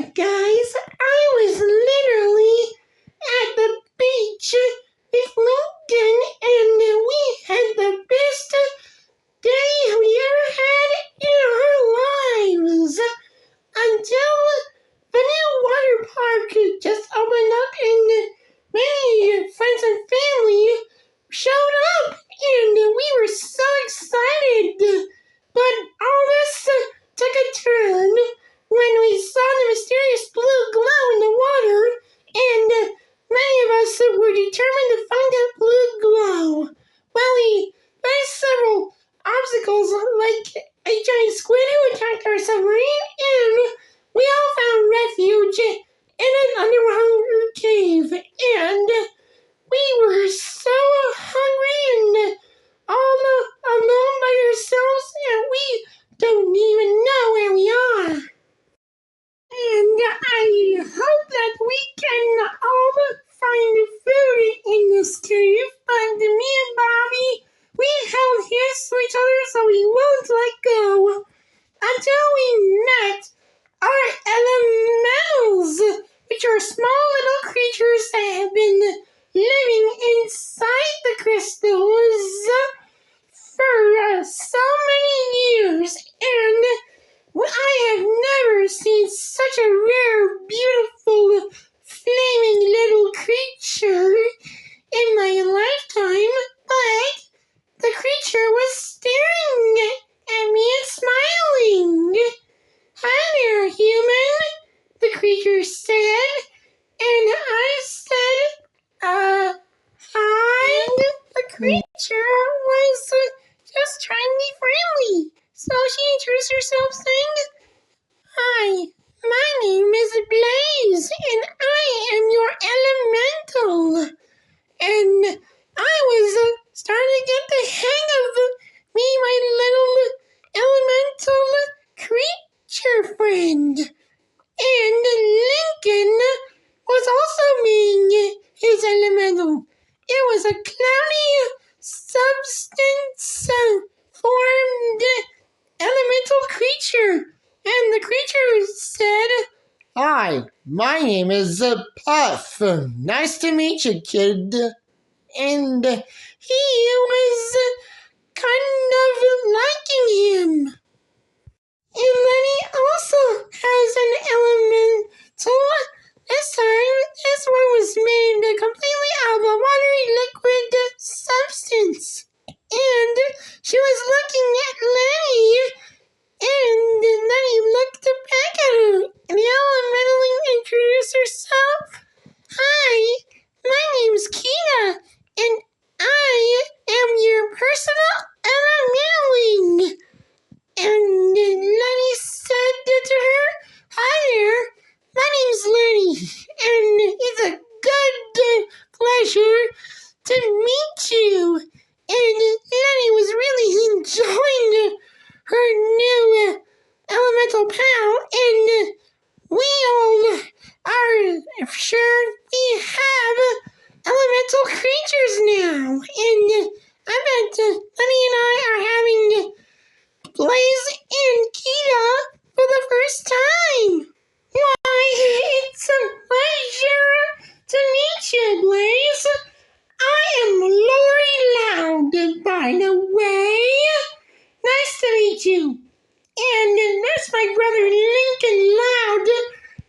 guys, I was literally at the beach with Lincoln, and we had the best day we ever had in our lives. Until the new water park just opened up, and many friends and family showed up, and we were so excited. But all this took a turn when we saw the mysterious blue glow in the water, and many of us were determined to find that blue glow. Well, we faced several obstacles, like a giant squid who attacked our submarine, and we all found refuge in an underwater cave, and we were so hungry and all alone by ourselves, and we don't even know where we are. And I hope that we can all find food in this cave, but me and Bobby, we held hands to each other so we won't let go until we met our L-ementals, which are small little creatures that have been living inside the crystals for so many years, and I have never seen such a rare, beautiful, flaming little creature in my lifetime, but the creature was staring at me and smiling. "Hi there, human," the creature said, and I said, hi. The creature was just trying to be friendly, so she introduced herself saying, "Hi, my name is Blaze, and I am your elemental." And I was starting to get the hang of me, my little elemental creature friend. And Lincoln was also being his elemental. It was a cloudy substance formed elemental creature. And the creature said, "Hi, my name is Puff. Nice to meet you, kid." And he was kind of liking him. And then he also has an elemental. This time, this one was made completely out of a watery liquid substance. And she was looking at Lenny, and then he looked back at her, and the elemental introduced herself. "Hi, my name's Kinaa, and I am your personal elemental." And Lenny said to her, "Hi there, my name's Lenny, and it's a good pleasure to meet you." And Lenny was really enjoying her new elemental pal, and we all are sure we have elemental creatures now. And I bet Lenny and I are having Blaze and Kinaa for the first time. Why, it's a pleasure to meet you, Blaze. I am Lori Loud, by the way. Nice to meet you. And that's my brother Lincoln Loud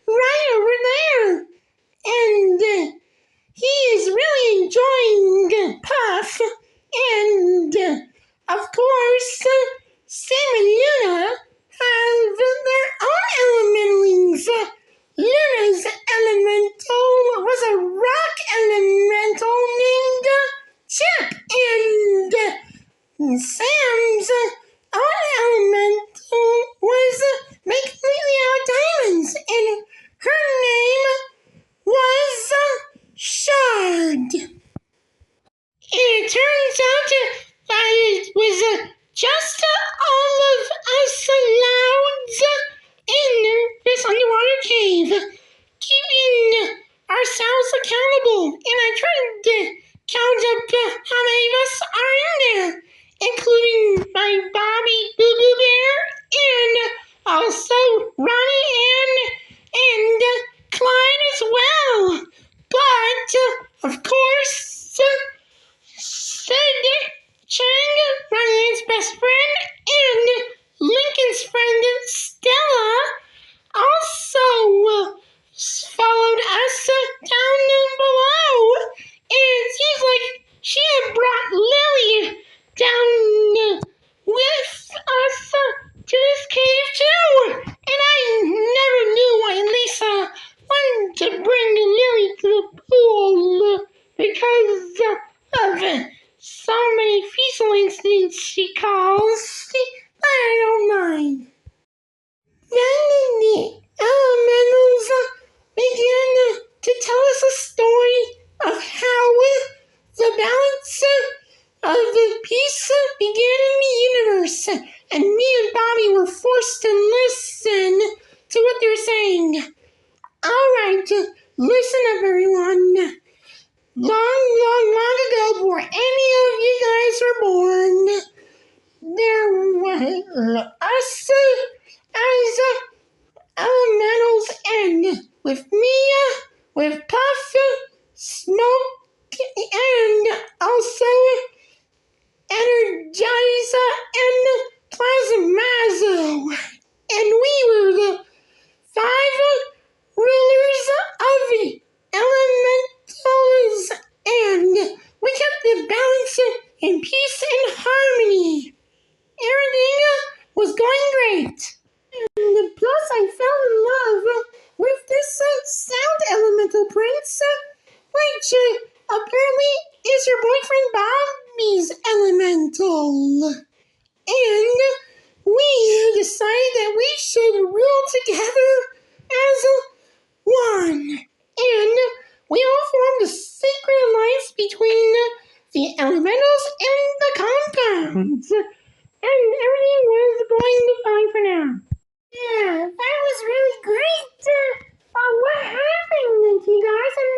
right over there. And he is really enjoying Puff. And of course, Sam and Luna have their own elementalings. Luna's elemental was a rock elemental named Chip, and Sam's own elemental was made completely out of saying. Alright, listen up everyone. Long ago, before any of you guys were born, there were us as L-ementals, and with me, with Puff, Smoke, and also Energizer and Plasmazo. And we were the 5 rulers of the elementals, and we kept the balance in peace and harmony. Everything was going great. And plus I fell in love with this sound elemental prince, which apparently is your boyfriend Bobby's elemental. And we decided that we should rule together as one. And we all formed a sacred alliance between the elementals and the compounds. And everything was going fine for now. Yeah, that was really great. What happened to you guys, and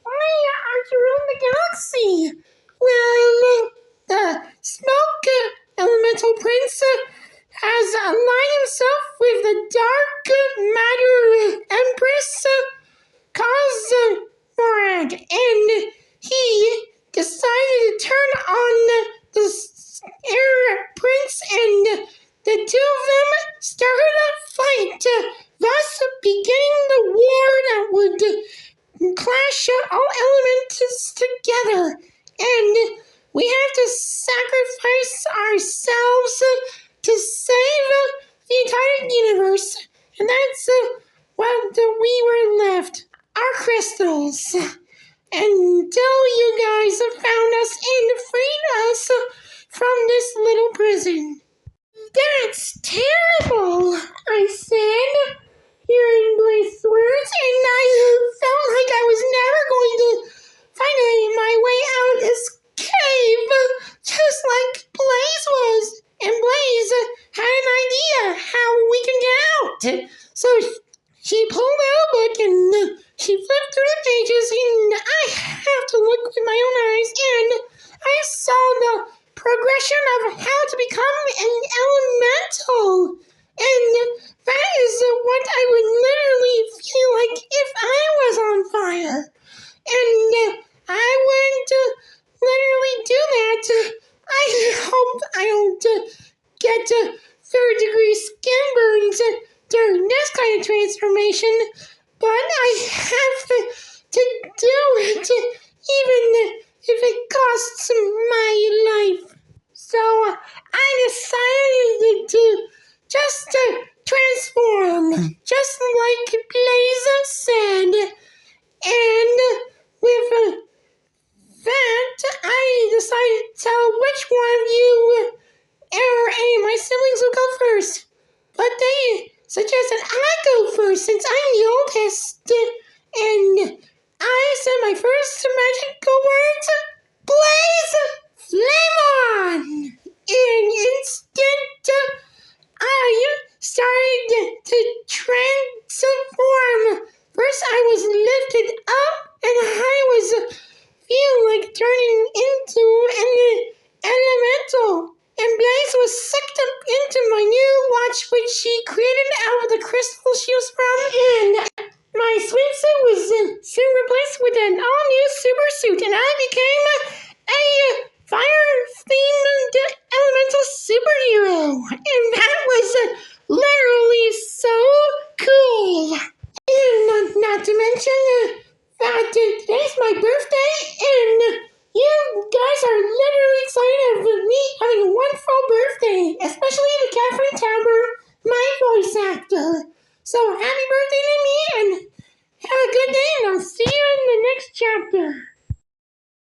why aren't you ruling the galaxy? Well, the Smoke Elemental Prince has aligned himself with the Dark Matter Empress Cosmorag, and he decided to turn on the Air Prince, and the two of them started a fight, thus beginning the war that would clash all elements together. And we have to sacrifice ourselves to save the entire universe. And that's what we were left. Our crystals. Until you guys have found us and freed us from this little prison. That's terrible, I said, hearing Blaze's words, and I felt like I was never going to find my way out of this cave, just like Blaze was. And Blaze had an idea how we can get out. So she pulled out a book and she flipped through the pages, and I have to look with my own eyes, and I saw the progression of how to become an elemental. And that is what I would literally feel like if I was on fire. And I wouldn't literally do that. I hope I don't get third-degree skin burns during this kind of transformation, but I have to do it, even if it costs my life. So I decided to just transform, just like Blaze said. And with that, I decided to tell which one of you or any of my siblings will go first. But they suggested I go first since I'm the oldest. And I said my first magical words, Blaze Flame On! In an instant, I started to transform. First I was lifted up, and I was feeling like turning into an elemental. And Blaze was sucked up into my new watch, which she created out of the crystal she was from. And my swimsuit was soon replaced with an all-new super suit, and I became a fire-themed elemental superhero. And that was literally so cool. And not to mention that today's my birthday, and you guys are literally excited of me having a wonderful birthday, especially the Catherine Tabber, my voice actor. So happy birthday to me, and have a good day, and I'll see you in the next chapter.